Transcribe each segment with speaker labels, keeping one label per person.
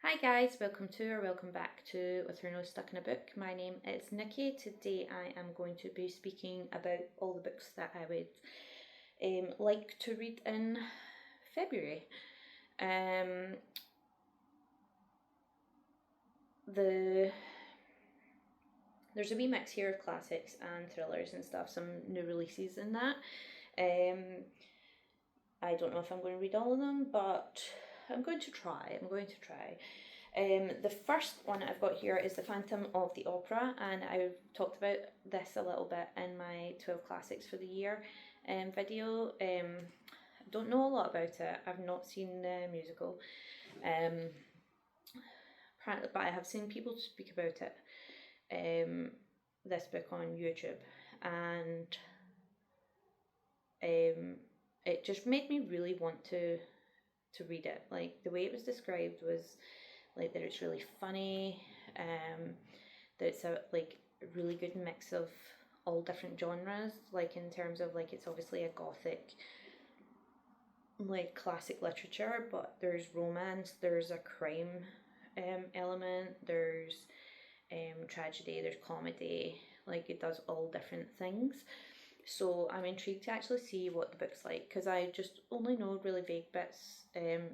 Speaker 1: Hi guys, welcome back to With Her Nose Stuck in a Book. My name is Nikki. Today I am going to be speaking about all the books that I would like to read in February. There's a wee mix here of classics and thrillers and stuff, some new releases in that. I don't know if I'm going to read all of them, but I'm going to try. The first one I've got here is The Phantom of the Opera, and I talked about this a little bit in my 12 classics for the year video. I don't know a lot about it. I've not seen the musical, but I have seen people speak about it. This book on YouTube, and it just made me really want to read it. Like, the way it was described was like that it's really funny, that it's a really good mix of all different genres, like in terms of like it's obviously a gothic like classic literature, but there's romance, there's a crime element, there's tragedy, there's comedy, like it does all different things. So I'm intrigued to actually see what the book's like, because I just only know really vague bits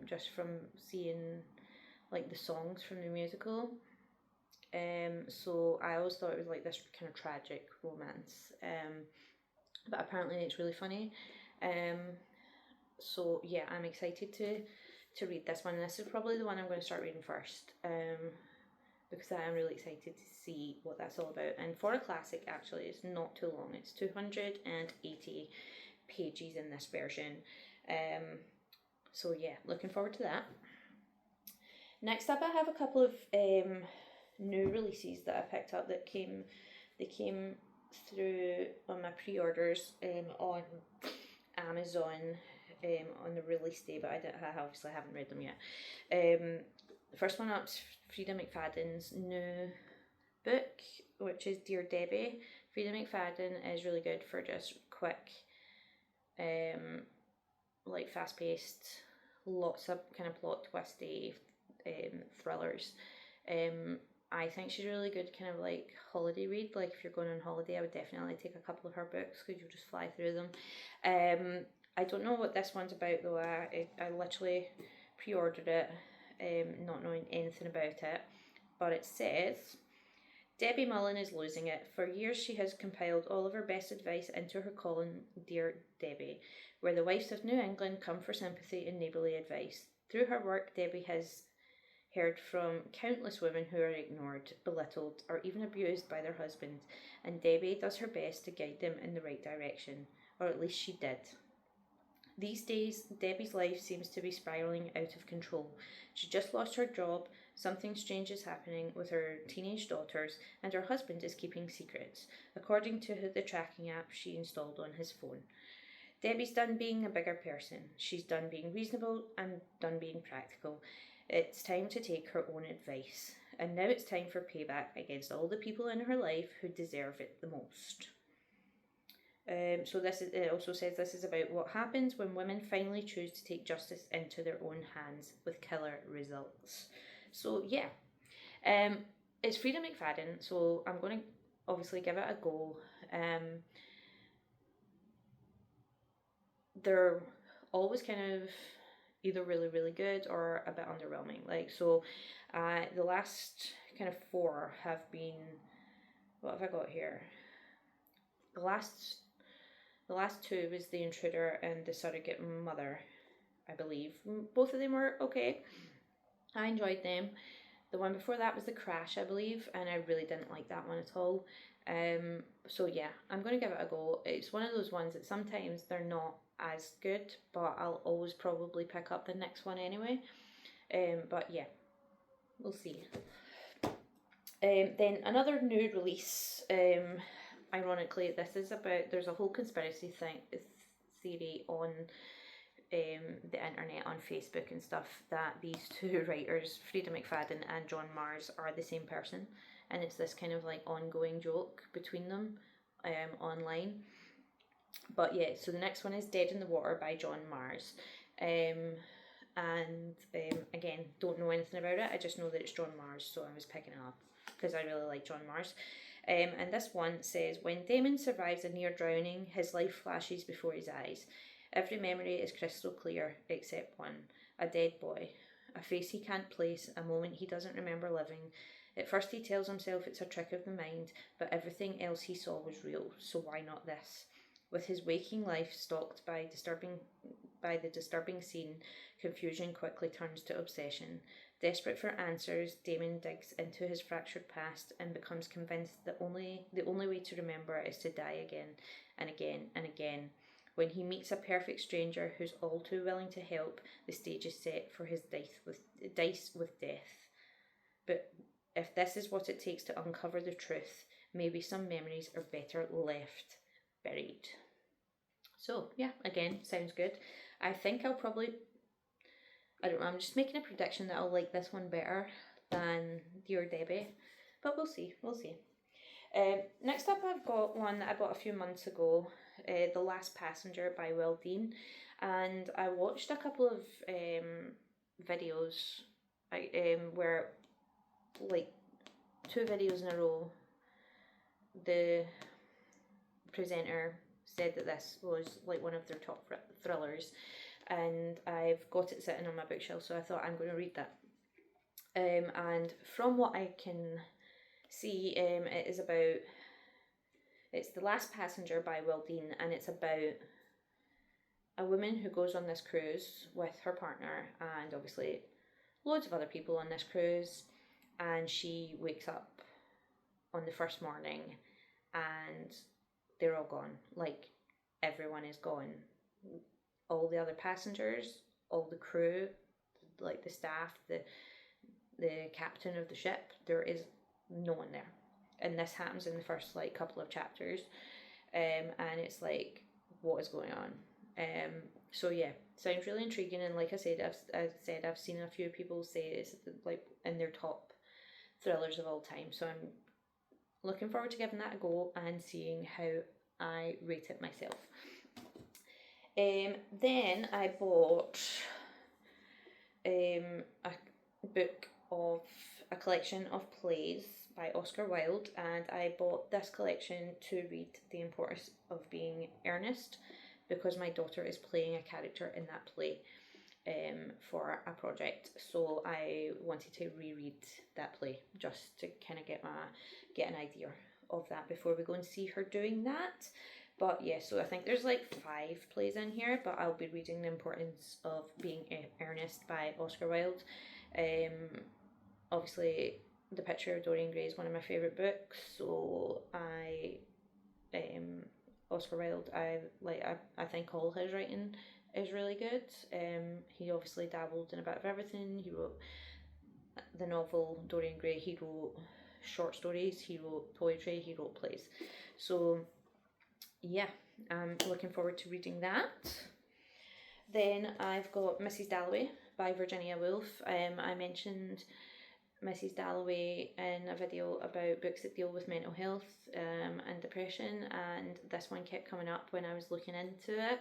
Speaker 1: just from seeing like the songs from the musical. So I always thought it was like this kind of tragic romance, but apparently it's really funny. So yeah, I'm excited to read this one. This is probably the one I'm going to start reading first, because I am really excited to see what that's all about. And for a classic, actually, it's not too long. It's 280 pages in this version. So yeah, looking forward to that. Next up, I have a couple of new releases that I picked up that came through on my pre-orders on Amazon on the release day, but I obviously haven't read them yet. The first one up is Frida McFadden's new book, which is Dear Debbie. Frida McFadden is really good for just quick, like fast-paced, lots of kind of plot twisty thrillers. I think she's really good kind of like holiday read. Like if you're going on holiday, I would definitely take a couple of her books because you'll just fly through them. I don't know what this one's about though. I literally pre-ordered it, not knowing anything about it, but it says, Debbie Mullen is losing it. For years she has compiled all of her best advice into her column Dear Debbie, where the wives of New England come for sympathy and neighbourly advice. Through her work, Debbie has heard from countless women who are ignored, belittled, or even abused by their husbands, and Debbie does her best to guide them in the right direction, or at least she did. These days, Debbie's life seems to be spiralling out of control. She just lost her job, something strange is happening with her teenage daughters, and her husband is keeping secrets, according to the tracking app she installed on his phone. Debbie's done being a bigger person. She's done being reasonable and done being practical. It's time to take her own advice. And now it's time for payback against all the people in her life who deserve it the most. So it also says this is about what happens when women finally choose to take justice into their own hands with killer results. So yeah, it's Frida McFadden, so I'm going to obviously give it a go. They're always kind of either really, really good or a bit underwhelming. Like, so the last kind of 4 have been, what have I got here? The last 2 was The Intruder and The Surrogate Mother, I believe. Both of them were okay. I enjoyed them. The one before that was The Crash, I believe, and I really didn't like that one at all. So yeah, I'm going to give it a go. It's one of those ones that sometimes they're not as good, but I'll always probably pick up the next one anyway. But yeah, we'll see. Then another new release, ironically, this is about, there's a whole conspiracy theory on the internet, on Facebook and stuff, that these 2 writers, Frida McFadden and John Mars, are the same person, and it's this kind of like ongoing joke between them online. But yeah, so the next one is Dead in the Water by John Mars. and again, don't know anything about it. I just know that it's John Mars, so I was picking it up because I really like John Mars. And this one says, when Damon survives a near drowning, his life flashes before his eyes. Every memory is crystal clear except one, a dead boy, a face he can't place, a moment he doesn't remember living. At first he tells himself it's a trick of the mind, but everything else he saw was real, so why not this? With his waking life stalked by the disturbing scene, confusion quickly turns to obsession. Desperate for answers, Damon digs into his fractured past and becomes convinced that the only way to remember is to die again and again and again. When he meets a perfect stranger who's all too willing to help, the stage is set for his dice with death. But if this is what it takes to uncover the truth, maybe some memories are better left buried. So yeah, again, sounds good. I think I'll probably, I don't know, I'm just making a prediction that I'll like this one better than Dear Debbie, but we'll see. Next up, I've got one that I bought a few months ago, The Last Passenger by Will Dean, and I watched a couple of videos where, like, 2 videos in a row, the presenter said that this was like one of their top thrillers, and I've got it sitting on my bookshelf, so I thought I'm going to read that. And from what I can see, it's The Last Passenger by Will Dean, and it's about a woman who goes on this cruise with her partner and obviously loads of other people on this cruise, and she wakes up on the first morning and they're all gone. Like, everyone is gone. All the other passengers, all the crew, like the staff, the captain of the ship, there is no one there. And this happens in the first like couple of chapters, and it's like, what is going on? So yeah, sounds really intriguing, and like I said, I've seen a few people say it's like in their top thrillers of all time. So I'm looking forward to giving that a go and seeing how I rate it myself. Then I bought a book of a collection of plays by Oscar Wilde, and I bought this collection to read The Importance of Being Earnest, because my daughter is playing a character in that play for a project, so I wanted to reread that play just to kind of get an idea of that before we go and see her doing that. But yeah, so I think there's like 5 plays in here, but I'll be reading The Importance of Being Earnest by Oscar Wilde. Obviously, The Picture of Dorian Gray is one of my favourite books, so Oscar Wilde, I think all his writing is really good. He obviously dabbled in a bit of everything. He wrote the novel Dorian Gray, he wrote short stories, he wrote poetry, he wrote plays. So yeah, I'm looking forward to reading that. Then I've got Mrs. Dalloway by Virginia Woolf. I mentioned Mrs. Dalloway in a video about books that deal with mental health and depression, and this one kept coming up when I was looking into it,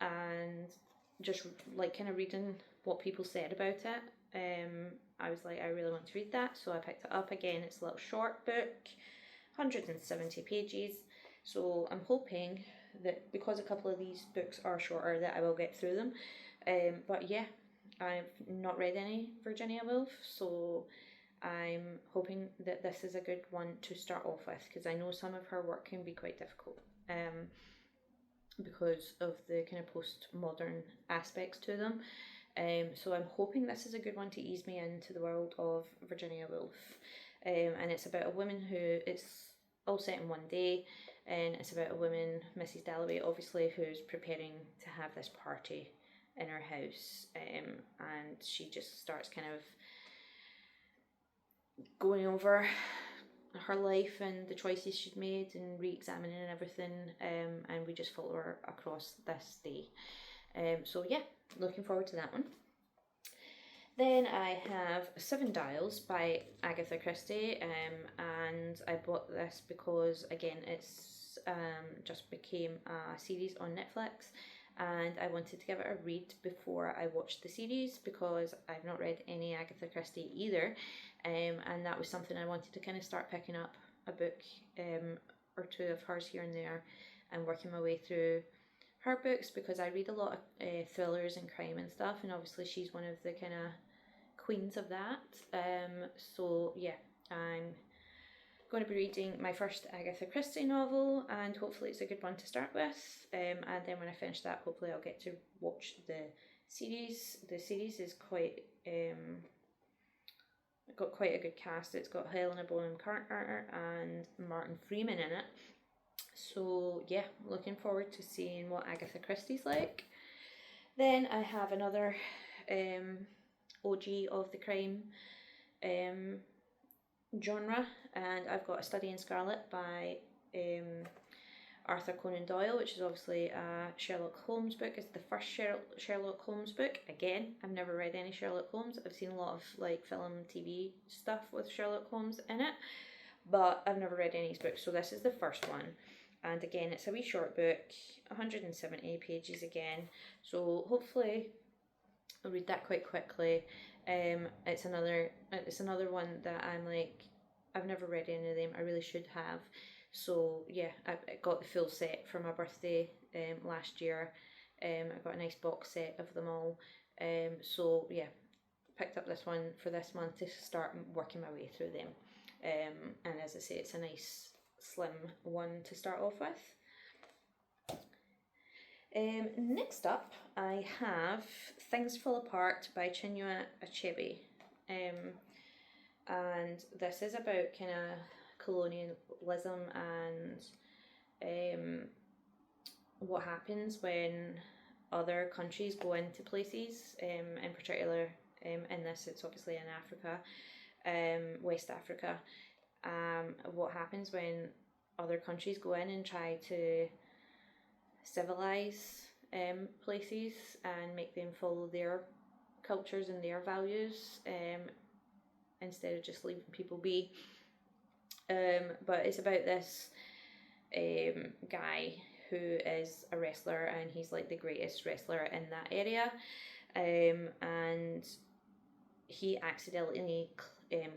Speaker 1: and just like kind of reading what people said about it. I was like, I really want to read that, so I picked it up again. It's a little short book, 170 pages, so I'm hoping that because a couple of these books are shorter that I will get through them. But yeah, I've not read any Virginia Woolf, so I'm hoping that this is a good one to start off with, because I know some of her work can be quite difficult because of the kind of postmodern aspects to them. So I'm hoping this is a good one to ease me into the world of Virginia Woolf. And it's about a woman it's all set in one day, and it's about a woman, Mrs. Dalloway, obviously, who's preparing to have this party in her house, and she just starts kind of going over her life and the choices she'd made and re-examining everything, and we just follow her across this day. So yeah, looking forward to that one. Then I have 7 Dials by Agatha Christie, and I bought this because, again, it's just became a series on Netflix, and I wanted to give it a read before I watched the series, because I've not read any Agatha Christie either, and that was something I wanted to kind of start picking up a book or two of hers here and there, and working my way through her books, because I read a lot of thrillers and crime and stuff, and obviously she's one of the kind of queens of that. So yeah, I'm going to be reading my first Agatha Christie novel, and hopefully it's a good one to start with. And then when I finish that, hopefully I'll get to watch the series. The series is quite got quite a good cast. It's got Helena Bonham Carter and Martin Freeman in it. So yeah, looking forward to seeing what Agatha Christie's like. Then I have another OG of the crime genre, and I've got A Study in Scarlet by Arthur Conan Doyle, which is obviously a Sherlock Holmes book. It's the first Sherlock Holmes book. Again, I've never read any Sherlock Holmes. I've seen a lot of like film, TV stuff with Sherlock Holmes in it, but I've never read any of his books, so this is the first one. And again, it's a wee short book, 170 pages again, so hopefully I'll read that quite quickly. It's another one that I'm like, I've never read any of them. I really should have. So yeah, I got the full set for my birthday last year. I got a nice box set of them all. So yeah, picked up this one for this month to start working my way through them. And as I say, it's a nice slim one to start off with. Next up, I have Things Fall Apart by Chinua Achebe. And this is about kind of colonialism and what happens when other countries go into places, in particular in this it's obviously in Africa, West Africa. What happens when other countries go in and try to civilize places and make them follow their cultures and their values, instead of just leaving people be. But it's about this guy who is a wrestler, and he's like the greatest wrestler in that area, and he accidentally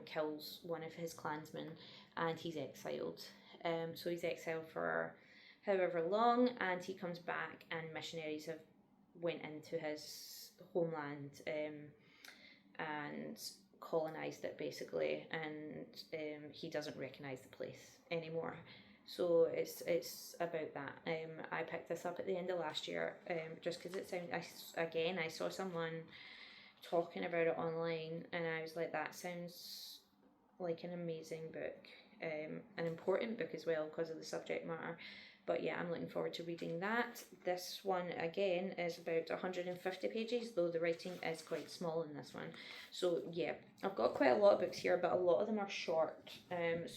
Speaker 1: kills one of his clansmen, and he's exiled. So he's exiled for however long, and he comes back, and missionaries have went into his homeland and colonized it basically, and he doesn't recognize the place anymore. So it's about that. I picked this up at the end of last year, just because it sounded. I saw someone talking about it online, and I was like, that sounds like an amazing book, an important book as well because of the subject matter. But yeah, I'm looking forward to reading that. This one, again, is about 150 pages, though the writing is quite small in this one. So yeah, I've got quite a lot of books here, but a lot of them are short.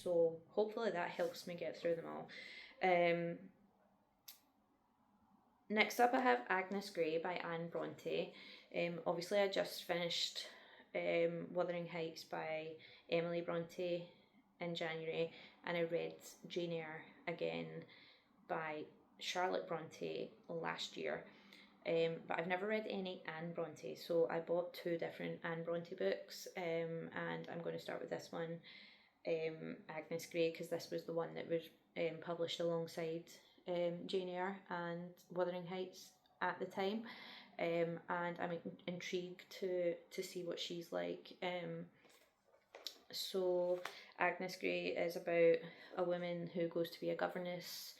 Speaker 1: So hopefully that helps me get through them all. Next up, I have Agnes Grey by Anne Bronte. Obviously, I just finished Wuthering Heights by Emily Bronte in January, and I read Jane Eyre again by Charlotte Bronte last year, but I've never read any Anne Bronte, so I bought two different Anne Bronte books, and I'm going to start with this one, Agnes Grey, because this was the one that was published alongside Jane Eyre and Wuthering Heights at the time, and I'm intrigued to see what she's like. So Agnes Grey is about a woman who goes to be a governess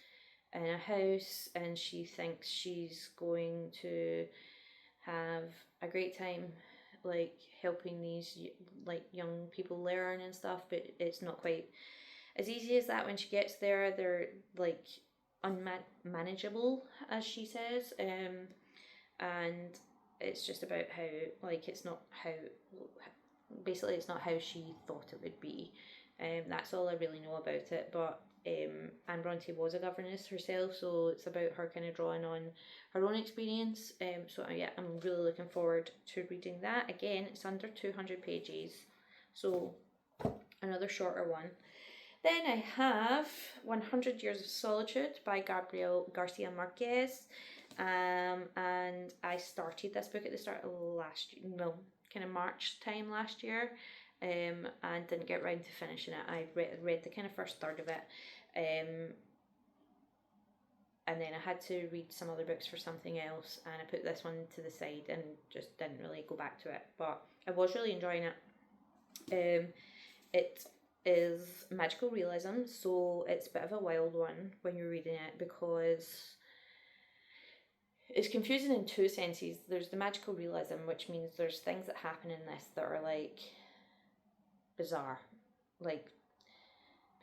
Speaker 1: in a house, and she thinks she's going to have a great time like helping these like young people learn and stuff, but it's not quite as easy as that when she gets there. They're like unmanageable, as she says, and it's just about how like it's not how she thought it would be. That's all I really know about it, but Anne Bronte was a governess herself, so it's about her kind of drawing on her own experience. So yeah, I'm really looking forward to reading that. Again, it's under 200 pages, so another shorter one. Then I have 100 Years of Solitude by Gabriel Garcia Marquez, And I started this book at the start of last year, no, kind of March time last year, and didn't get round to finishing it. I read the kind of first third of it, and then I had to read some other books for something else, and I put this one to the side and just didn't really go back to it. But I was really enjoying it. It is magical realism, so it's a bit of a wild one when you're reading it because it's confusing in two senses. There's the magical realism, which means there's things that happen in this that are like bizarre, like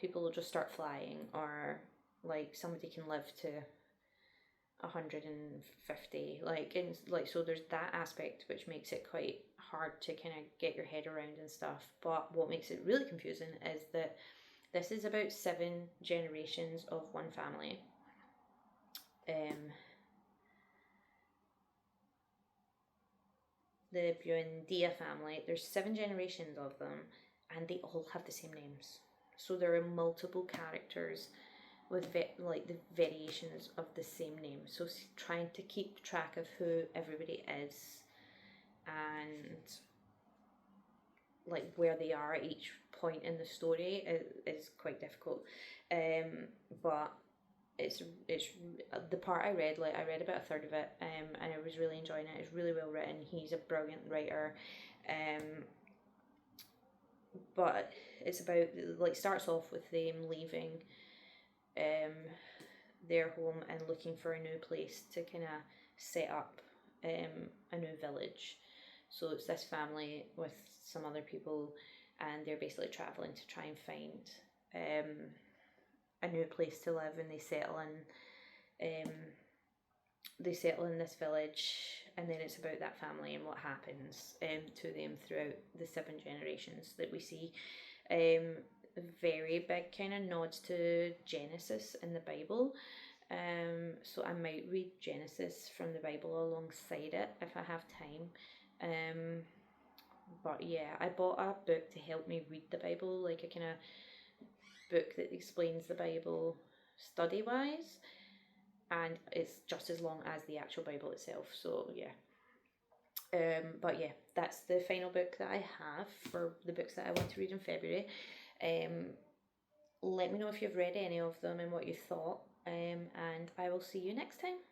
Speaker 1: people will just start flying, or like somebody can live to 150, so there's that aspect which makes it quite hard to kind of get your head around and stuff. But what makes it really confusing is that this is about 7 generations of one family. The Buendia family, there's 7 generations of them, and they all have the same names. So there are multiple characters with like the variations of the same name. So trying to keep track of who everybody is and like where they are at each point in the story is quite difficult. But it's the part I read, like I read about a third of it, and I was really enjoying it. It's really well written. He's a brilliant writer. But it's about, like, starts off with them leaving their home and looking for a new place to kind of set up a new village. So it's this family with some other people, and they're basically traveling to try and find a new place to live, and they settle in this village, and then it's about that family and what happens to them throughout the 7 generations that we see. Very big kind of nods to Genesis in the Bible. So I might read Genesis from the Bible alongside it if I have time. But yeah, I bought a book to help me read the Bible, like a kind of book that explains the Bible study wise, and it's just as long as the actual Bible itself. So yeah. But yeah, that's the final book that I have for the books that I want to read in February. Let me know if you've read any of them and what you thought, and I will see you next time.